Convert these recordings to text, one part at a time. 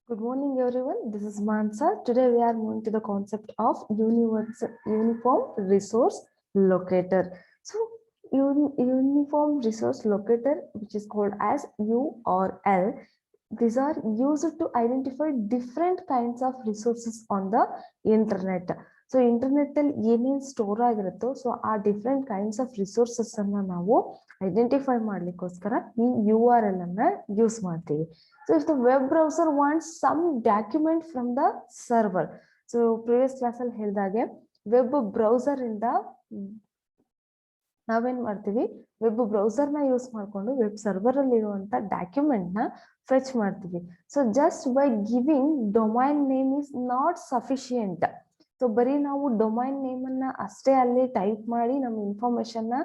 Good morning, everyone. This is Mansa. Today we are moving to the concept of uniform resource locator. So, uniform resource locator, which is called as URL, these are used to identify different kinds of resources on the internet. So internet ಅಲ್ಲಿ ಏನೇನ್ store ಆಗಿರುತ್ತೋ so ಆ different kinds of resources ಅನ್ನ ನಾವು identify ಮಾಡ್ಲಿಕ್ಕೋಸ್ಕರ ಈ URL ಅನ್ನ use ಮಾಡ್ತೀವಿ. So if the web browser wants some document from the server, so previous class ಅಲ್ಲಿ ಹೇಳಿದಾಗೆ ವೆಬ್ ಬ್ರೌಸರ್ ಇಂದ ನಾವೇನ್ ಮಾಡ್ತೀವಿ, ವೆಬ್ ಬ್ರೌಸರ್ ನ ಯೂಸ್ ಮಾಡ್ಕೊಂಡು ವೆಬ್ ಸರ್ವರ್ ಅಲ್ಲಿ ಇರುವಂತ ಡಾಕ್ಯುಮೆಂಟ್ ನ ಫೆಚ್ ಮಾಡ್ತೀವಿ. So just by giving domain name is not sufficient. So ಬರೀ ನಾವು ಡೊಮೈನ್ ನೇಮ್ ಅನ್ನ ಅಷ್ಟೇ ಅಲ್ಲಿ ಟೈಪ್ ಮಾಡಿ ನಮ್ಮ ಇನ್ಫಾರ್ಮೇಶನ್ ನ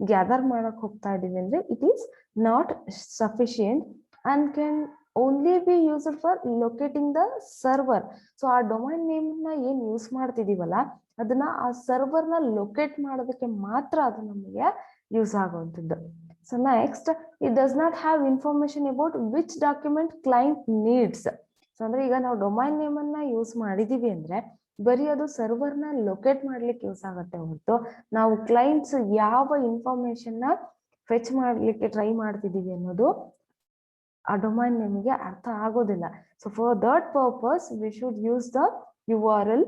ಗ್ಯಾದರ್ ಮಾಡಕ್ ಹೋಗ್ತಾ ಇದೀವಿ ಅಂದ್ರೆ it is not sufficient and can only be used for locating the server. So ಆ ಡೊಮೈನ್ ನೇಮ್ ನ ಏನ್ ಯೂಸ್ ಮಾಡ್ತಿದೀವಲ್ಲ ಅದನ್ನ ಆ ಸರ್ವರ್ ನ ಲೊಕೇಟ್ ಮಾಡೋದಕ್ಕೆ ಮಾತ್ರ ಅದು ನಮಗೆ ಯೂಸ್ ಆಗುವಂಥದ್ದು. So next, it does not have information about which document client needs. So ಅಂದ್ರೆ ಈಗ ನಾವು ಡೊಮೈನ್ ನೇಮ್ ಅನ್ನ ಯೂಸ್ ಮಾಡಿದೀವಿ ಅಂದ್ರೆ ಬರೀ ಅದು ಸರ್ವರ್ ನ ಲೊಕೇಟ್ ಮಾಡ್ಲಿಕ್ಕೆ ಯೂಸ್ ಆಗುತ್ತೆ ಹೊರತು ನಾವು ಕ್ಲೈಂಟ್ಸ್ ಯಾವ ಇನ್ಫಾರ್ಮೇಶನ್ ನ ಫೆಚ್ ಮಾಡ್ಲಿಕ್ಕೆ ಟ್ರೈ ಮಾಡ್ತಿದೀವಿ ಅನ್ನೋದು ಆ ಡೊಮೈನ್ ನೇಮ್ಗೆ ಅರ್ಥ ಆಗೋದಿಲ್ಲ. So for that purpose we should use the URL.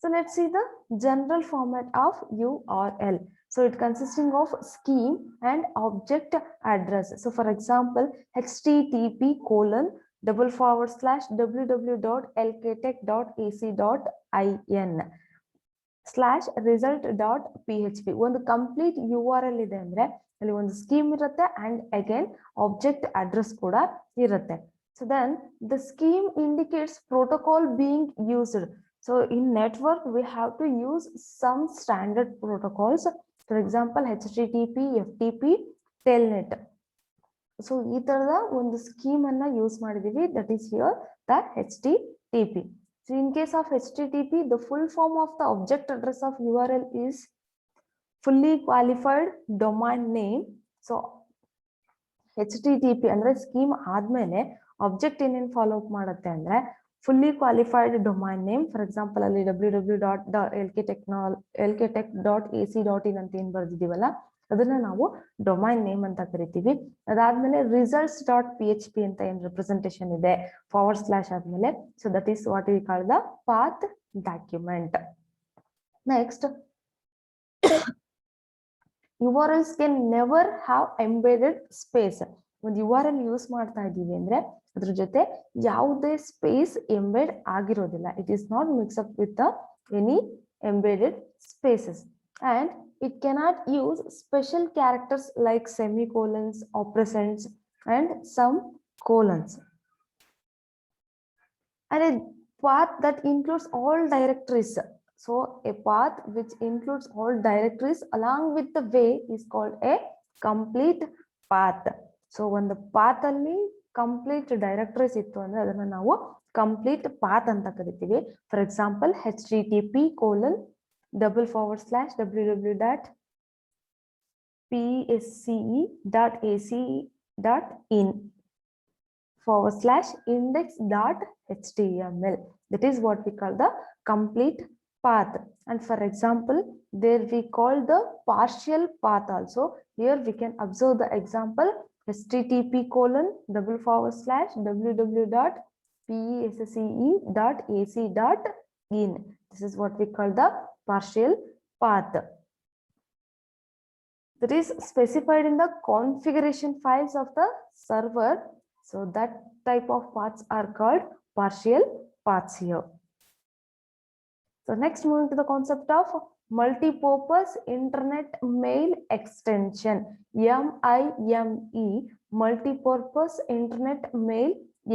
So let's see the general format of URL. So it consisting of scheme and object address. So for example, http://www.lktech.ac.in/result.php ಒಂದು complete URL ಇದೆ ಅಂದ್ರೆ ಅಲ್ಲಿ ಒಂದು scheme ಇರುತ್ತೆ and again object address ಕೂಡ ಇರುತ್ತೆ. So then the scheme indicates protocol being used. So in network, we have to use some standard protocols. For example, HTTP, FTP, Telnet. So ಈ ತರದ ಒಂದು ಸ್ಕೀಮ್ ಅನ್ನ ಯೂಸ್ ಮಾಡಿದೀವಿ. That is here the HTTP. So in case of HTTP, the full form of the object address of URL is fully qualified domain name. So HTTP ಅಂದ್ರೆ scheme ಆದ್ಮೇಲೆ object ಏನೇನ್ follow up ಮಾಡುತ್ತೆ ಅಂದ್ರೆ fully qualified domain name. For example, ಅಲ್ಲಿ www.lktech.ac.in ಅಂತ ಏನ್ ಬರ್ದಿದೀವಲ್ಲ ಅದನ್ನ ನಾವು ಡೊಮೈನ್ ನೇಮ್ ಅಂತ ಕರಿತೀವಿ. ಅದಾದ್ಮೇಲೆ results.php ಅಂತ ಏನ್ ರೆಪ್ರೆಸೆಂಟೇಶನ್ ಇದೆ / ಆದ್ಮೇಲೆ, so that is what we call the path document. Next, URLs can never have embedded space. ಒಂದು URL ಯೂಸ್ ಮಾಡ್ತಾ ಇದ್ದೀವಿ ಅಂದ್ರೆ ಅದ್ರ ಜೊತೆ ಯಾವುದೇ ಸ್ಪೇಸ್ ಎಂಬೆಡ್ ಆಗಿರೋದಿಲ್ಲ. It is not mix up with any embedded spaces and it cannot use special characters like semicolons, ampersands and semicolons. And a path that includes all directories. So a path which includes all directories along with the way is called a complete path. So when the path ಅಲ್ಲಿ complete directories ಇತ್ತು ಅಂದ್ರೆ ಅದನ್ನ ನಾವು complete path ಅಂತ ಕರಿತೀವಿ. For example, http://www.psce.ac.in/index.html. That is what we call the complete path. And for example, there we call the partial path also. Here we can observe the example http://www.psce.ac.in. This is what we call the partial path. That is specified in the configuration files of the server. So that type of paths are called partial paths here. So next, moving to the concept of multi-purpose internet mail extension, MIME, multi-purpose internet mail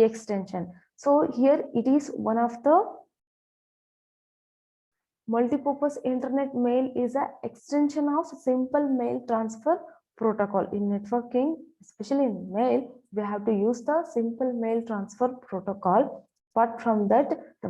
extension. So here it is one of the multi-purpose internet mail is an extension of simple mail transfer protocol. In networking, especially in mail, we have to use the simple mail transfer protocol. Apart from that, the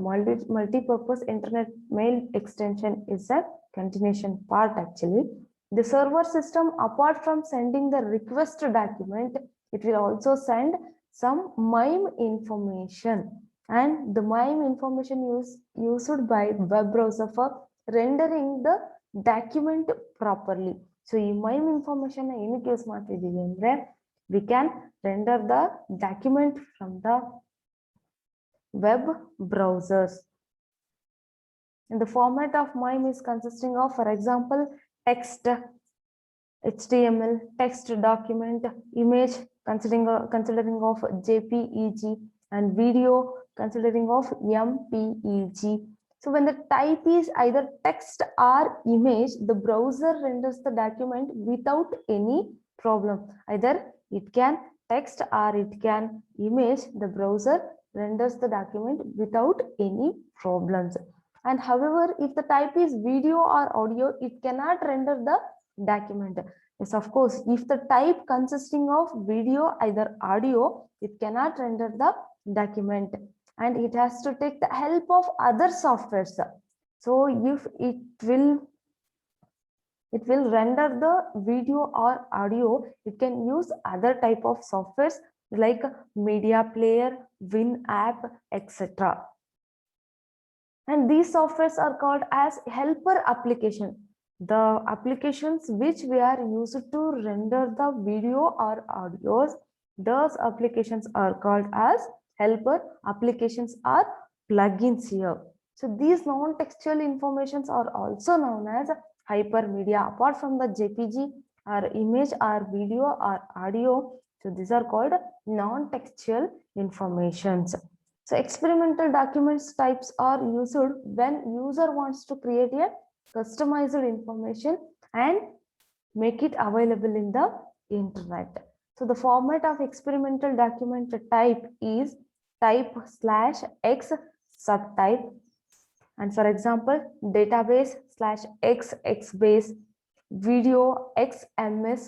multi-purpose internet mail extension is a continuation part actually. The server system, apart from sending the request document, it will also send some MIME information, and the MIME information used by web browser for rendering the document properly. So ಈ MIME information ಏನಕ್ಕೆ use ಮಾಡ್ತಿದ್ದೀವಿ ಅಂದ್ರೆ we can render the document from the web browsers. And the format of MIME is consisting of, for example, text, HTML, text document, image considering of JPEG, and video considering of MPEG. So when the type is either text or image, the browser renders the document without any problem. Either it can text or it can image, the browser renders the document without any problems. And however, if the type is video or audio, it cannot render the document. Yes, of course, if the type consisting of video, either audio, it cannot render the document, and it has to take the help of other softwares. So if it will render the video or audio, it can use other type of softwares like media player, WinApp, etc. And these softwares are called as helper application. The applications which we are used to render the video or audios, those applications are called as helper applications or plugins here. So these non-textual informations are also known as hypermedia. Apart from the JPG or image or video or audio, so these are called non-textual informations. So experimental documents types are used when user wants to create a customized information and make it available in the internet. So the format of experimental document type is type/x subtype. And for example, database/xbase, video XMS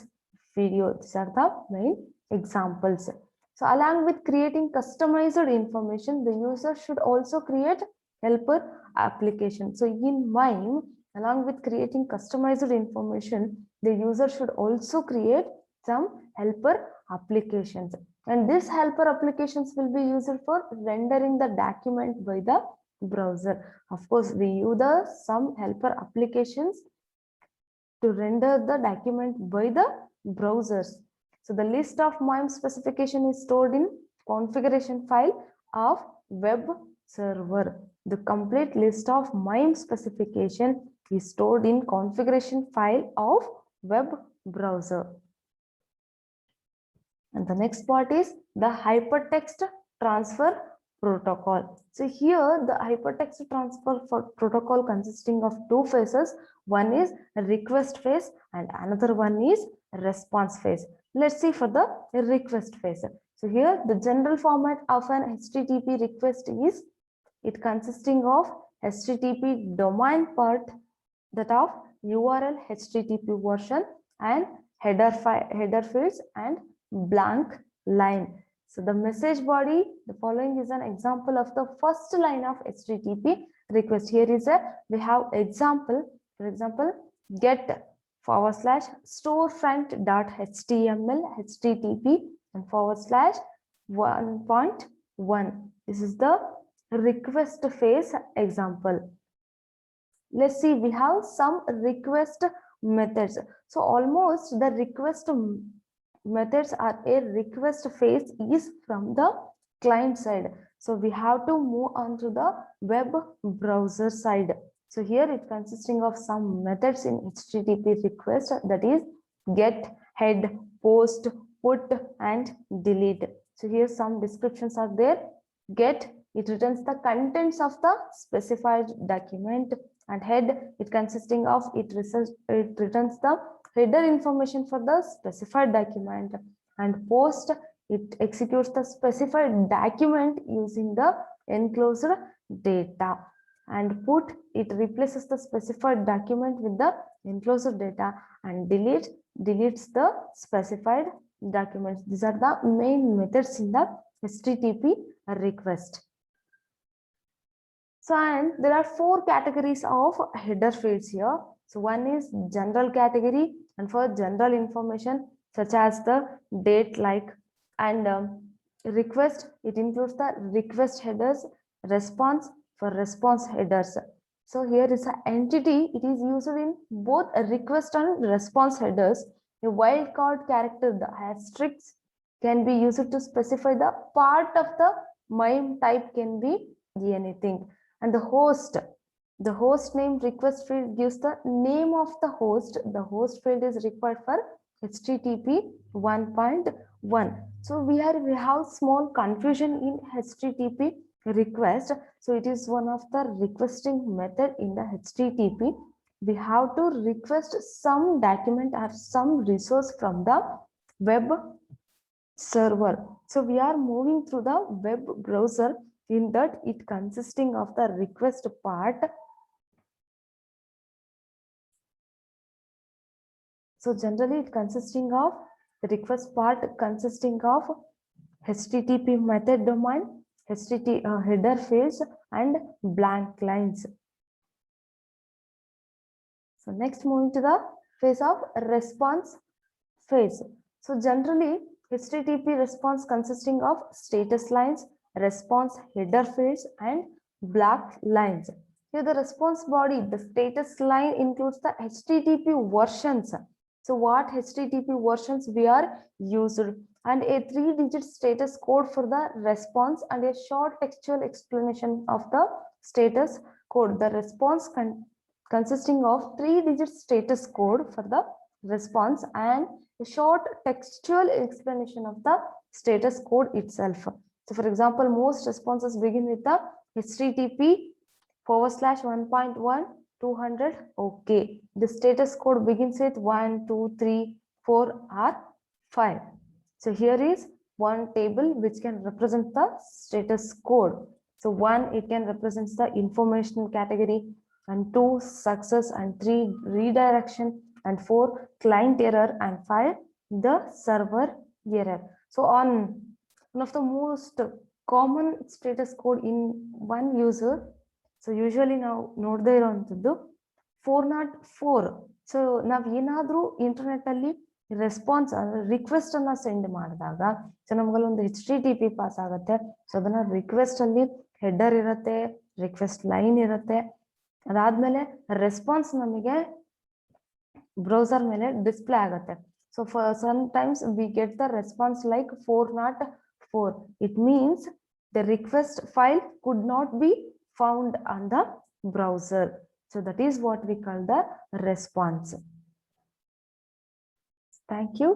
video. These are the main examples. So along with creating customized information, the user should also create helper application. So in MIME, along with creating customized information, the user should also create some helper applications. And these helper applications will be used for rendering the document by the browser. Of course, we use some helper applications to render the document by the browsers. So the list of MIME specification is stored in configuration file of web server. The complete list of MIME specification is stored in configuration file of web browser. And the next part is the hypertext transfer protocol. So here the hypertext transfer protocol consisting of two phases. One is request phase and another one is response phase. Let's see for the request phase. So here the general format of an HTTP request is, it consisting of HTTP domain part, that of URL, HTTP version, and header fields and blank line. So the message body, the following is an example of the first line of HTTP request. Here is we have example. For example, get/storefront.html http and /1.1. This is the request phase example. Let's see, we have some request methods. So almost the request methods are a request phase is from the client side. So we have to move on to the web browser side. So here it consisting of some methods in HTTP request, that is get, head, post, put, and delete. So here some descriptions are there. Get, it returns the contents of the specified document, and head, it consisting of it returns the header information for the specified document, and post, it executes the specified document using the enclosed data, and put, it replaces the specified document with the enclosed data, and delete deletes the specified documents. These are the main methods in the HTTP request. So, and there are 4 categories of header fields here. So one is general category, and for general information such as the date, like, and request, it includes the request headers, response for response headers. So here is an entity, it is used in both a request and response headers. A wildcard character, the asterisk, can be used to specify the part of the MIME type, can be anything. And the host name request field gives the name of the host. The host field is required for HTTP 1.1. So we have small confusion in HTTP request. So it is one of the requesting method in the HTTP. We have to request some document or some resource from the web server. So we are moving through the web browser, in that it consisting of the request part. So generally it consisting of the request part consisting of HTTP method domain, HTTP header fields, and blank lines. So next, moving to the phase of response phase. So generally HTTP response consisting of status lines, response header fields, and black lines. Here the response body, the status line includes the HTTP versions. So what HTTP versions we are used, and a 3-digit status code for the response, and a short textual explanation of the status code. The response consisting of 3-digit status code for the response and a short textual explanation of the status code itself. So for example, most responses begin with the HTTP/1.1 200 okay. The status code begins with 1 2 3 4 or 5. So here is one table which can represent the status code. So 1, it can represent the informational category, and 2 success, and 3 redirection, and 4 client error, and 5 the server error. So on one of the most common status code in one user, so usually ನಾವು ನೋಡದೇ ಇರುವಂತದ್ದು 404. So ನಾವ್ ಏನಾದ್ರೂ internet ಅಲ್ಲಿ response request ಅನ್ನ send ಮಾಡಿದಾಗ, so ನಮ್ಗಲ್ಲಿ ಒಂದು HTTP pass ಆಗುತ್ತೆ. ಸೊ ಅದನ್ನ ರಿಕ್ವೆಸ್ಟ್ ಅಲ್ಲಿ ಹೆಡರ್ ಇರುತ್ತೆ, ರಿಕ್ವೆಸ್ಟ್ ಲೈನ್ ಇರುತ್ತೆ, ಅದಾದ್ಮೇಲೆ ರೆಸ್ಪಾನ್ಸ್ ನಮಗೆ ಬ್ರೌಸರ್ ಮೇಲೆ ಡಿಸ್ಪ್ಲೇ ಆಗುತ್ತೆ. So for sometimes we get the response like 404. It means the request file could not be found on the browser. So that is what we call the response. Thank you.